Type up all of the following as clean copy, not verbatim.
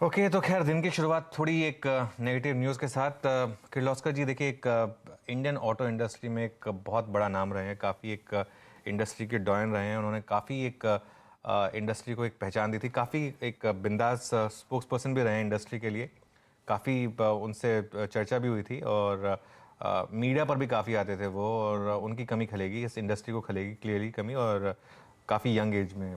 Okay, तो खैर दिन की शुरुआत थोड़ी एक नेगेटिव न्यूज़ के साथ। किर्लोस्कर जी देखिए, एक इंडियन ऑटो इंडस्ट्री में एक बहुत बड़ा नाम रहे हैं, काफ़ी एक इंडस्ट्री के डॉयन रहे हैं। उन्होंने काफ़ी एक इंडस्ट्री को एक पहचान दी थी, काफ़ी एक बिंदास स्पोक्स पर्सन भी रहे हैं इंडस्ट्री के लिए। काफ़ी उनसे चर्चा भी हुई थी और मीडिया पर भी काफ़ी आते थे वो, और उनकी कमी खलेगी, इस इंडस्ट्री को खलेगी क्लियरली कमी। और काफ़ी यंग एज में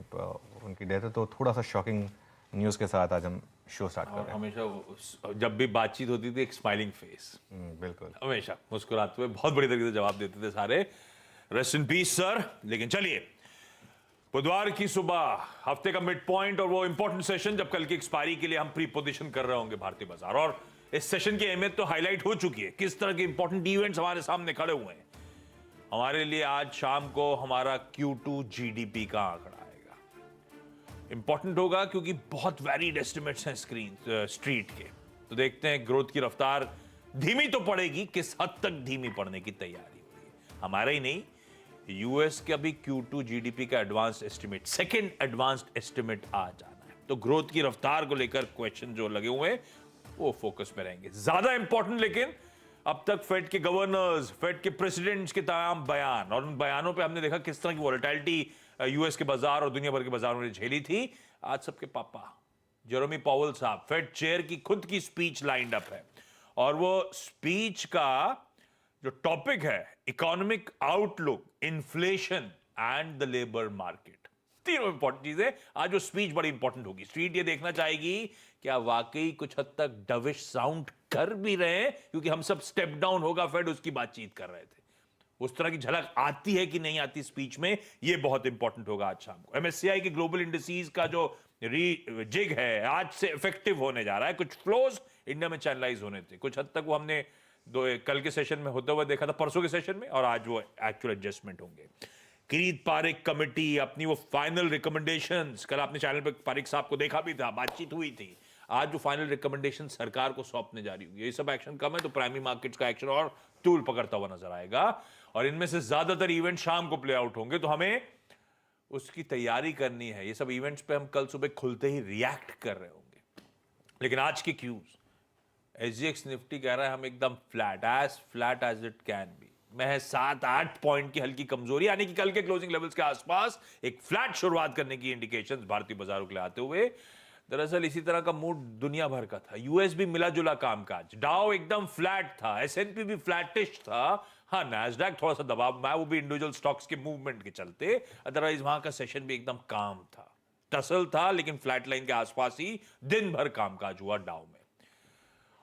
उनकी डेथ है, तो थोड़ा सा शॉकिंग न्यूज़ के साथ आज हम शो स्टार्ट कर और रहे हैं। हमेशा जब भी बातचीत होती थी एक स्माइलिंग फेस, बिल्कुल। हमेशा मुस्कुराते हुए बहुत बड़ी तरीके से जवाब देते थे सारे। Rest in peace sir. लेकिन चलिए, बुधवार की सुबह, हफ्ते का मिड पॉइंट और वो इंपॉर्टेंट सेशन जब कल की एक्सपायरी के लिए हम प्री पोजीशन कर रहे होंगे भारतीय बाजार। और इस सेशन की अहमियत तो हाईलाइट हो चुकी है, किस तरह के इंपॉर्टेंट इवेंट्स हमारे सामने खड़े हुए हैं। हमारे लिए आज शाम को हमारा Q2 GDP का आंकड़ा आएगा। इंपॉर्टेंट होगा क्योंकि बहुत वैरिड एस्टिमेट्स हैं स्ट्रीट के। तो देखते हैं ग्रोथ की रफ्तार धीमी तो पड़ेगी, किस हद तक धीमी पड़ने की तैयारी हो रही है। हमारा ही नहीं, यूएस का भी Q2 GDP का advanced estimate, second advanced estimate आ जाना है। तो ग्रोथ की रफ्तार को लेकर क्वेश्चन जो लगे हुए हैं वो फोकस में रहेंगे। ज्यादा इंपॉर्टेंट लेकिन अब तक फेड के गवर्नर्स, फेड के प्रेसिडेंट्स के तमाम बयान, और उन बयानों पे हमने देखा किस तरह की वॉलेटिलिटी यूएस के बाजार और दुनिया भर के बाजारों ने झेली थी। आज सबके पापा जेरोमी पावेल साहब, फेड चेयर की खुद की स्पीच लाइंड अप है, और वो स्पीच का जो टॉपिक है economic outlook, inflation and the labour market. तीनों इंपॉर्टेंट चीजें आज वो स्पीच बड़ी इंपॉर्टेंट होगी। स्ट्रीट ये देखना चाहेगी क्या वाकई कुछ हद तक डविश साउंड कर भी रहे हैं, क्योंकि हम सब स्टेप डाउन होगा फेड उसकी बातचीत कर रहे थे। उस तरह की झलक आती है कि नहीं आती स्पीच में, ये बहुत इंपॉर्टेंट होगा आज शाम को। एमएससीआई के ग्लोबल इंडिसेस का जो जिग है आज से इफेक्टिव होने जा रहा है। कुछ फ्लोज इंडिया में चैनलाइज होने थे, कुछ हद तक वो हमने कल के सेशन में होते हुए देखा था, परसों के सेशन में, और आज वो एक्चुअल एडजस्टमेंट होंगे। किरीट पारेख कमेटी अपनी वो फाइनल रिकमेंडेशंस, कल आपने चैनल पे पारेख साहब को देखा भी था, बातचीत हुई थी। आज जो फाइनल रिकमेंडेशन सरकार को सौंपने जा रही होगी, ये सब एक्शन कम है तो प्राइमरी मार्केट्स का एक्शन और टूल पकड़ता हुआ नजर आएगा। और इनमें से ज्यादातर इवेंट शाम को प्ले आउट होंगे, तो हमें उसकी तैयारी करनी है। ये सब इवेंट्स पे हम कल सुबह खुलते ही रिएक्ट कर रहे होंगे। लेकिन आज की क्यूज, SGX निफ्टी कह रहा है हम एकदम flat as it can be. महज 7-8 पॉइंट की हल्की कमजोरी, यानी कि कल के क्लोजिंग लेवल्स के आसपास एक फ्लैट शुरुआत करने की इंडिकेशंस भारतीय बाजारों के लिए आते हुए। दरअसल इसी तरह का मूड दुनिया भर का था। यूएस भी मिला जुला कामकाज, डाउ एकदम फ्लैट था, S&P भी फ्लैटिश था। हाँ, नैस्डैक थोड़ा सा दबाव में, वो भी इंडिविजुअल स्टॉक्स के मूवमेंट के चलते। अदरवाइज वहां का सेशन भी एकदम काम था, टसल था, लेकिन फ्लैट लाइन के आसपास ही दिन भर कामकाज हुआ डाउ में।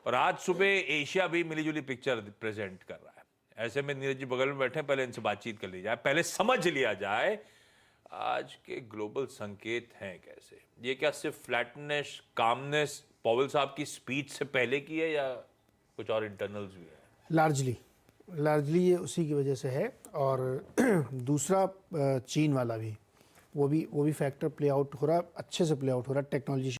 और आज सुबह एशिया भी मिलीजुली पिक्चर प्रेजेंट कर रहा है। ऐसे में नीरज जी बगल में बैठे, पहले इनसे बातचीत कर ली जाए, पहले समझ लिया जाए आज के ग्लोबल संकेत हैं कैसे। ये क्या सिर्फ फ्लैटनेस, कामनेस पॉवेल साहब की स्पीच से पहले की है, या कुछ और इंटरनल्स भी है? लार्जली ये उसी की वजह से है। और दूसरा चीन वाला भी, वो भी फैक्टर प्ले आउट हो रहा है, अच्छे से प्ले आउट हो रहा है। टेक्नोलॉजी